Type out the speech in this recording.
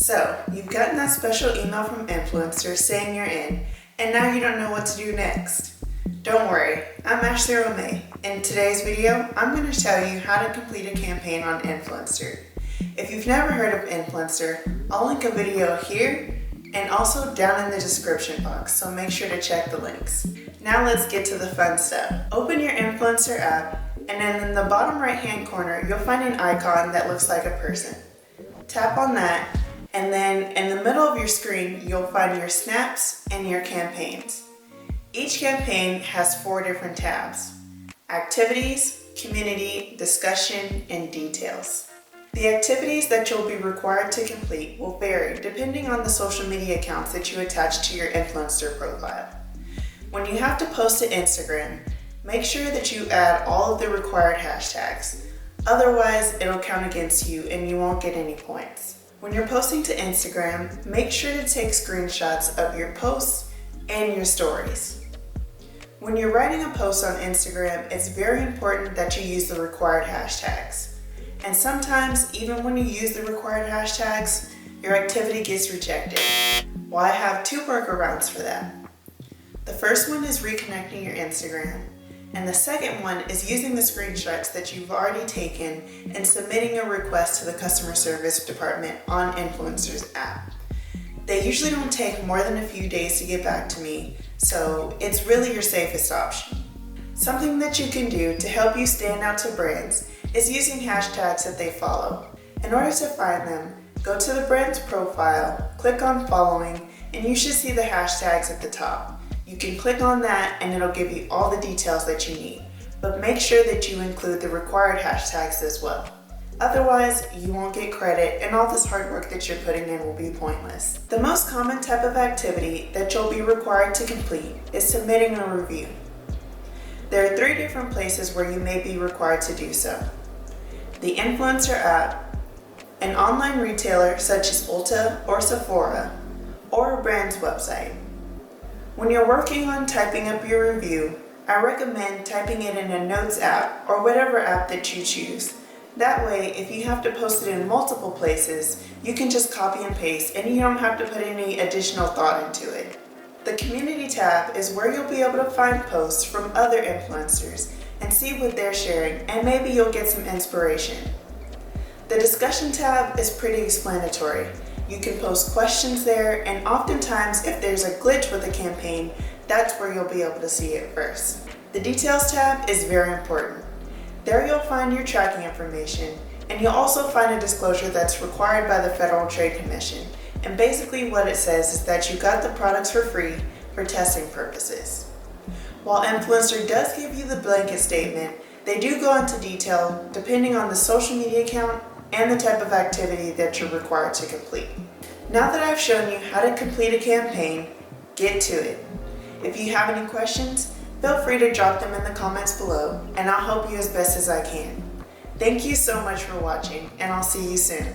So, you've gotten that special email from Influenster saying you're in, and now you don't know what to do next. Don't worry, I'm Ashley Romay. In today's video, I'm going to tell you how to complete a campaign on Influenster. If you've never heard of Influencer, I'll link a video here and also down in the description box, so make sure to check the links. Now let's get to the fun stuff. Open your Influencer app, and then in the bottom right hand corner, you'll find an icon that looks like a person. Tap on that, and then in the middle of your screen, you'll find your snaps and your campaigns. Each campaign has 4 different tabs: activities, community, discussion, and details. The activities that you'll be required to complete will vary depending on the social media accounts that you attach to your Influencer profile. When you have to post to Instagram, make sure that you add all of the required hashtags. Otherwise, it'll count against you and you won't get any points. When you're posting to Instagram, make sure to take screenshots of your posts and your stories. When you're writing a post on Instagram, it's very important that you use the required hashtags. And sometimes, even when you use the required hashtags, your activity gets rejected. Well, I have 2 workarounds for that. The first one is reconnecting your Instagram, and the second one is using the screenshots that you've already taken and submitting a request to the customer service department on Influencer's app. They usually don't take more than a few days to get back to me, so it's really your safest option. Something that you can do to help you stand out to brands is using hashtags that they follow. In order to find them, go to the brand's profile, click on following, and you should see the hashtags at the top. You can click on that and it'll give you all the details that you need, but make sure that you include the required hashtags as well. Otherwise, you won't get credit and all this hard work that you're putting in will be pointless. The most common type of activity that you'll be required to complete is submitting a review. There are 3 different places where you may be required to do so: the Influencer app, an online retailer such as Ulta or Sephora, or a brand's website. When you're working on typing up your review, I recommend typing it in a notes app or whatever app that you choose. That way, if you have to post it in multiple places, you can just copy and paste and you don't have to put any additional thought into it. The community tab is where you'll be able to find posts from other influencers and see what they're sharing, and maybe you'll get some inspiration. The discussion tab is pretty explanatory. You can post questions there, and oftentimes if there's a glitch with a campaign, that's where you'll be able to see it first. The details tab is very important. There you'll find your tracking information, and you'll also find a disclosure that's required by the Federal Trade Commission. And basically what it says is that you got the products for free for testing purposes. While Influencer does give you the blanket statement, they do go into detail depending on the social media account and the type of activity that you're required to complete. Now that I've shown you how to complete a campaign, get to it. If you have any questions, feel free to drop them in the comments below, and I'll help you as best as I can. Thank you so much for watching, and I'll see you soon.